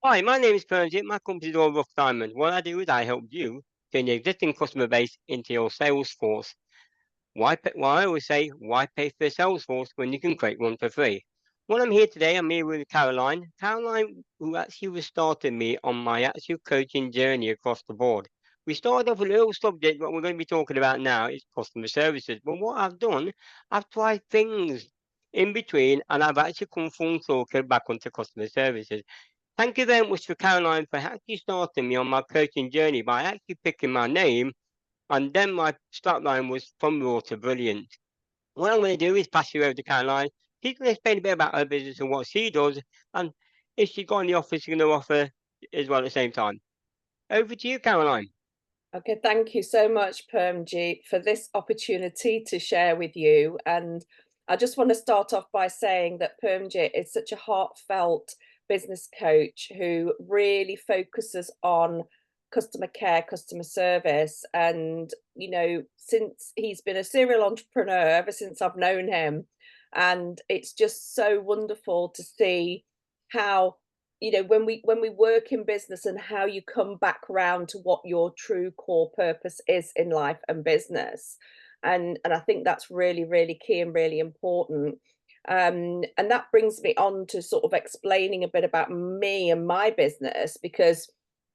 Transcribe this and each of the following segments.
Hi, my name is Permjit. My company is all Rough Diamond. What I do is I help you turn your existing customer base into your sales force. Well, I always say, why pay for a sales force when you can create one for free? When I'm here today, I'm here with Caroline. Caroline, who actually was starting me on my actual coaching journey across the board. We started off with a little subject. What we're going to be talking about now is customer services. But what I've done, I've tried things in between, and I've actually come full circle back onto customer services. Thank you very much for Caroline for actually starting me on my coaching journey by actually picking my name, and then my start line was from raw to brilliant. What I'm going to do is pass you over to Caroline. She's going to explain a bit about her business and what she does, and if she's got in the office, she's going to offer as well at the same time. Over to you, Caroline. Okay, thank you so much, Permjit, for this opportunity to share with you. And I just want to start off by saying that Permjit is such a heartfelt business coach who really focuses on customer care, customer service. And, since he's been a serial entrepreneur ever since I've known him, and it's just so wonderful to see how when we work in business and how you come back around to what your true core purpose is in life and business. And I think that's really, really key and really important. And that brings me on to sort of explaining a bit about me and my business, because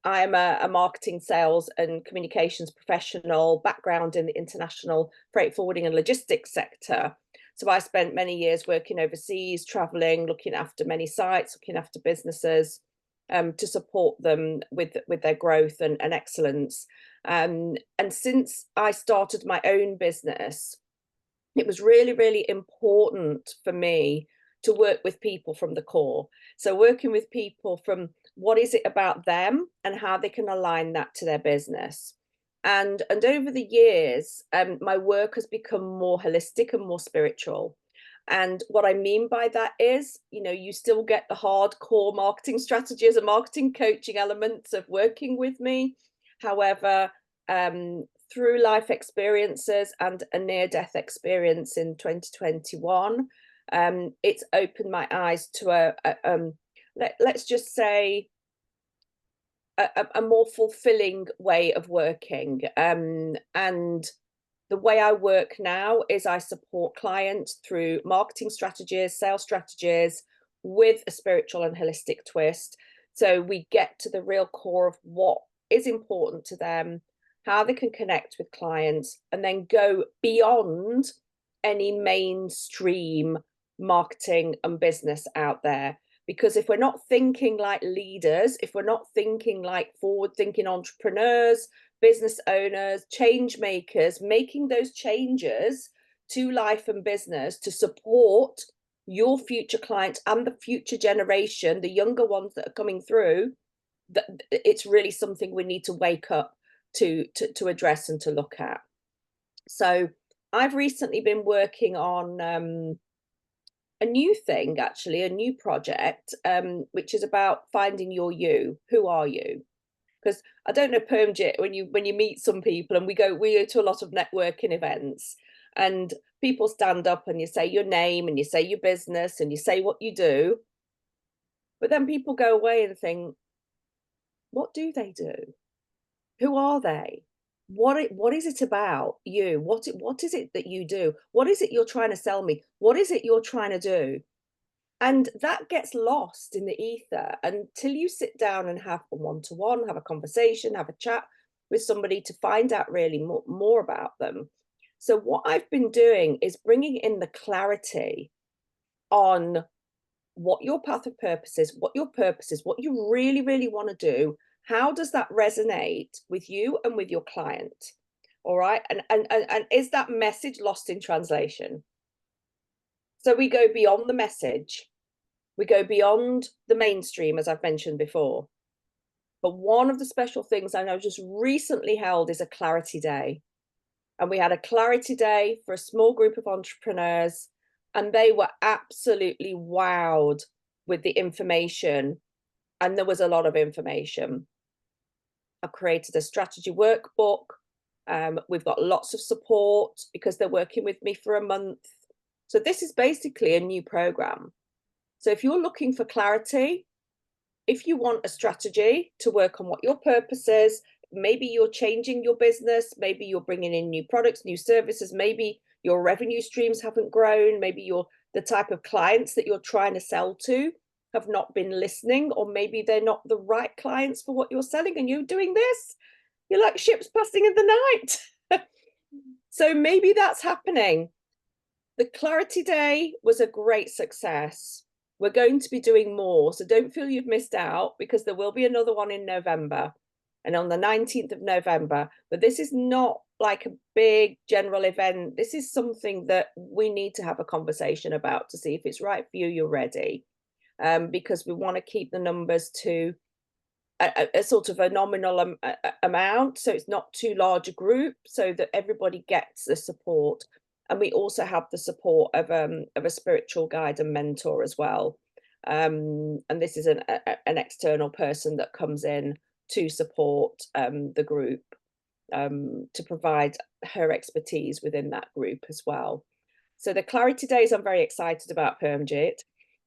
I am a marketing, sales, and communications professional, background in the international freight forwarding and logistics sector. So I spent many years working overseas, traveling, looking after many sites, looking after businesses, to support them with their growth and excellence. And since I started my own business, it was really, really important for me to work with people from the core. So working with people from what is it about them and how they can align that to their business. And over the years, my work has become more holistic and more spiritual. And what I mean by that is, you still get the hardcore marketing strategies and marketing coaching elements of working with me. However, through life experiences and a near-death experience in 2021, it's opened my eyes to let's just say a more fulfilling way of working. And the way I work now is I support clients through marketing strategies, sales strategies, with a spiritual and holistic twist. So we get to the real core of what is important to them, how they can connect with clients, and then go beyond any mainstream marketing and business out there. Because if we're not thinking like leaders, if we're not thinking like forward thinking entrepreneurs, business owners, change makers, making those changes to life and business to support your future clients and the future generation, the younger ones that are coming through, that it's really something we need to wake up to address and to look at. So I've recently been working on a new thing, actually, a new project, which is about finding your you. Who are you? Because I don't know, Permjit, when you meet some people, and we go to a lot of networking events, and people stand up and you say your name and you say your business and you say what you do, but then people go away and think, what do they do? Who are they? What is it about you? What is it that you do? What is it you're trying to sell me? What is it you're trying to do? And that gets lost in the ether until you sit down and have a one-to-one, have a conversation, have a chat with somebody to find out really more about them. So what I've been doing is bringing in the clarity on what your path of purpose is, what you really, really want to do. How does that resonate with you and with your client? All right. And is that message lost in translation? So we go beyond the message. We go beyond the mainstream, as I've mentioned before. But one of the special things I know just recently held is a clarity day. And we had a clarity day for a small group of entrepreneurs, and they were absolutely wowed with the information. And there was a lot of information. I've created a strategy workbook. We've got lots of support because they're working with me for a month. So this is basically a new program. So if you're looking for clarity, if you want a strategy to work on what your purpose is, maybe you're changing your business, maybe you're bringing in new products, new services, maybe your revenue streams haven't grown, maybe the type of clients that you're trying to sell to have not been listening, or maybe they're not the right clients for what you're selling, and you're doing this, you're like ships passing in the night. So maybe that's happening. The Clarity Day was a great success. We're going to be doing more, so don't feel you've missed out, because there will be another one in November and on the 19th of November. But this is not like a big general event. This is something that we need to have a conversation about to see if it's right for you, you're ready. Because we want to keep the numbers to a sort of a nominal amount, so it's not too large a group, so that everybody gets the support. And we also have the support of a spiritual guide and mentor as well. And this is an external person that comes in to support the group, to provide her expertise within that group as well. So the Clarity Days, I'm very excited about, Permjit.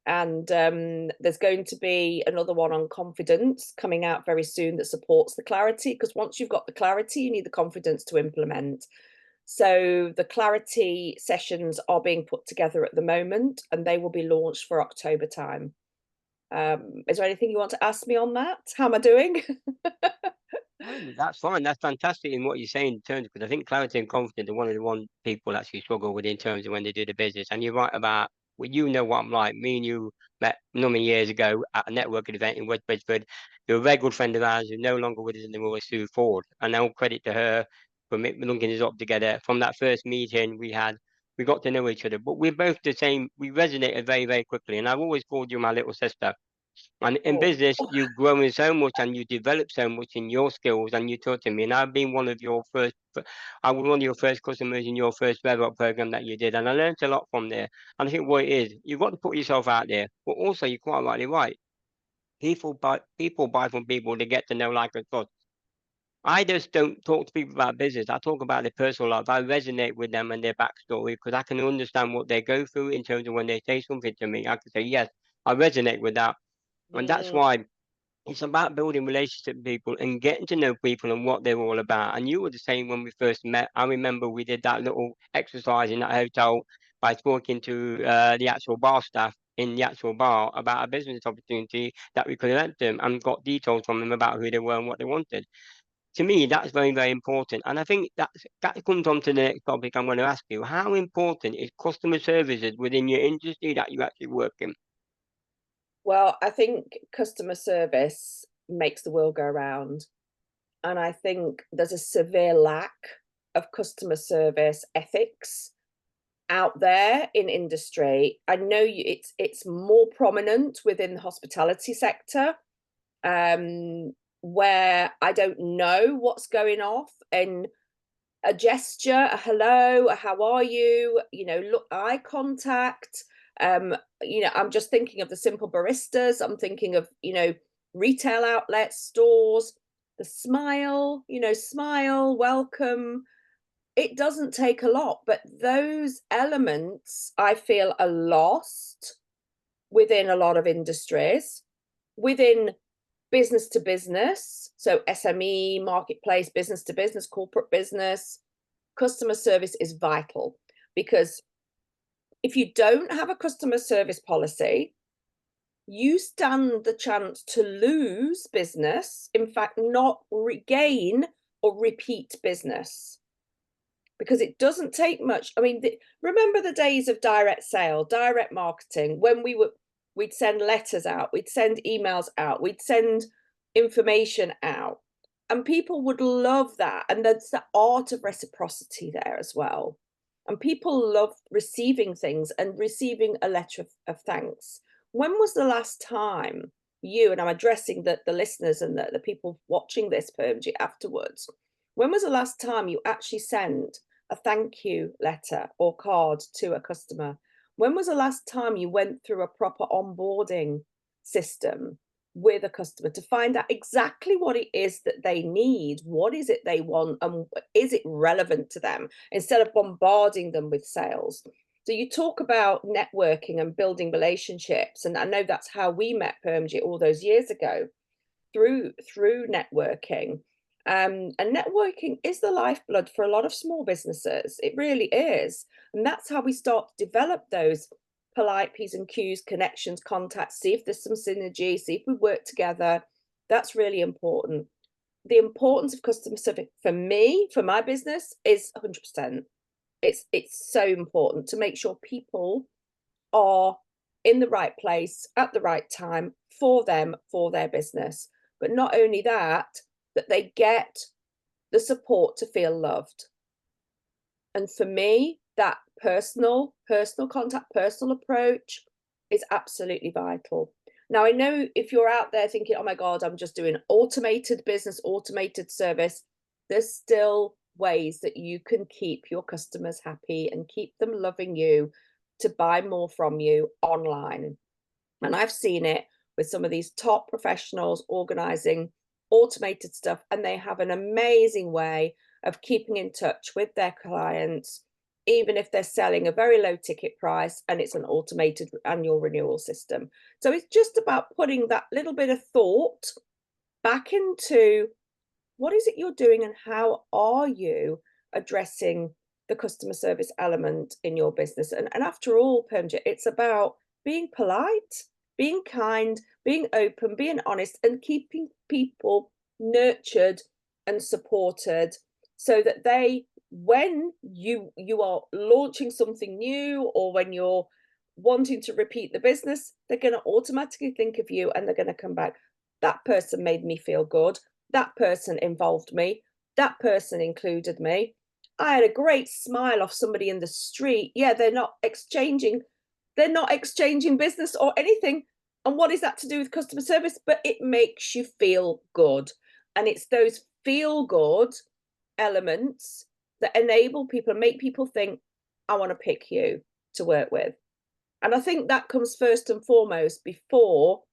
And there's going to be another one on confidence coming out very soon that supports the clarity, because once you've got the clarity, you need the confidence to implement. So the clarity sessions are being put together at the moment, and they will be launched for October time. Is there anything you want to ask me on that? How am I doing? No, that's fine. That's fantastic in what you're saying in terms, because I think clarity and confidence are one of the one people actually struggle with in terms of when they do the business. And you're right about, well, you know what I'm like. Me and you met a number of years ago at a networking event in West Bridgeford. You're a very good friend of ours who's no longer with us in the world, Sue Ford. And all credit to her for linking us up together. From that first meeting we had, we got to know each other. But we're both the same. We resonated very, very quickly. And I've always called you my little sister. And in Oh, business, you've grown so much and you develop so much in your skills, and you taught to me. And I've been one of your first, I was one of your first customers in your first Rev Up program that you did. And I learned a lot from there. And I think what it is, you've got to put yourself out there, but also you're quite rightly right. People buy from people to get to know, like, and trust. I just don't talk to people about business. I talk about their personal life. I resonate with them and their backstory, because I can understand what they go through in terms of when they say something to me. I can say, yes, I resonate with that. And that's mm, why it's about building relationship with people and getting to know people and what they're all about. And you were the same when we first met. I remember we did that little exercise in that hotel by talking to the actual bar staff in the actual bar about a business opportunity that we could help them, and got details from them about who they were and what they wanted. To me, that's very, very important. And I think that comes on to the next topic I'm going to ask you. How important is customer services within your industry that you actually work in? well, I think customer service makes the world go round. And I think there's a severe lack of customer service ethics out there in industry. I know it's more prominent within the hospitality sector, where I don't know what's going off, and a gesture, a hello, a how are you, look, eye contact. I'm just thinking of the simple baristas. I'm thinking of, retail outlets, stores, the smile, smile, welcome. It doesn't take a lot, but those elements I feel are lost within a lot of industries, within business to business, so SME, marketplace, business to business, corporate business. Customer service is vital, because if you don't have a customer service policy, you stand the chance to lose business, in fact, not regain or repeat business. Because it doesn't take much. I mean, remember the days of direct sale, direct marketing, when we'd send letters out, we'd send emails out, we'd send information out, and people would love that. And there's the art of reciprocity there as well. And people love receiving things and receiving a letter of thanks. When was the last time you, and I'm addressing the listeners and the people watching this, Permji, afterwards, when was the last time you actually sent a thank you letter or card to a customer? When was the last time you went through a proper onboarding system with a customer to find out exactly what it is that they need, what is it they want, and is it relevant to them, instead of bombarding them with sales? So you talk about networking and building relationships, and I know that's how we met Permjit all those years ago, through networking. And networking is the lifeblood for a lot of small businesses. It really is. And that's how we start to develop those polite P's and Q's, connections, contacts, see if there's some synergy, see if we work together. That's really important. The importance of customer service for me, for my business, is 100%. It's so important to make sure people are in the right place at the right time for them, for their business. But not only that, that they get the support to feel loved. And for me, that personal contact, personal approach is absolutely vital. Now, I know if you're out there thinking, oh my God, I'm just doing automated business, automated service, there's still ways that you can keep your customers happy and keep them loving you to buy more from you online. And I've seen it with some of these top professionals organizing automated stuff, and they have an amazing way of keeping in touch with their clients, even if they're selling a very low ticket price and it's an automated annual renewal system. So it's just about putting that little bit of thought back into what is it you're doing and how are you addressing the customer service element in your business. And after all, Permjit, it's about being polite, being kind, being open, being honest, and keeping people nurtured and supported so that they, when you are launching something new or when you're wanting to repeat the business, they're going to automatically think of you and they're going to come back. That person made me feel good. That person involved me. That person included me. I had a great smile off somebody in the street. Yeah, they're not exchanging business or anything. And what is that to do with customer service? But it makes you feel good. And it's those feel good elements that enable people, make people think, I want to pick you to work with. And I think that comes first and foremost before,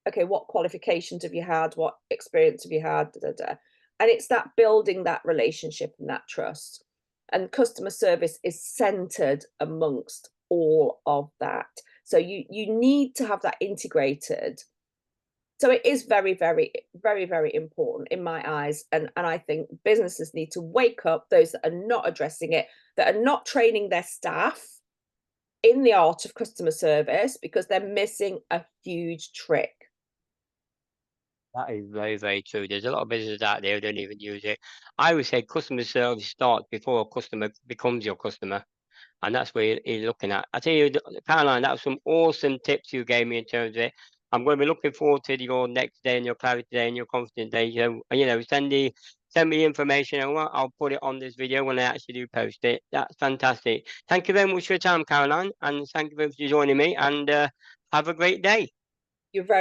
okay, what qualifications have you had? What experience have you had? Da, da, da. And it's that building that relationship and that trust. And customer service is centered amongst all of that. So you need to have that integrated. So it is very, very, very, very important in my eyes. And I think businesses need to wake up, those that are not addressing it, that are not training their staff in the art of customer service, because they're missing a huge trick. That is very, very true. There's a lot of businesses out there who don't even use it. I would say customer service starts before a customer becomes your customer. And that's where you're looking at. I tell you, Caroline, that was some awesome tips you gave me in terms of it. I'm going to be looking forward to your next day and your clarity day and your confidence day. So, send me information over. I'll put it on this video when I actually do post it. That's fantastic. Thank you very much for your time, Caroline, and thank you very much for joining me. And have a great day. You're very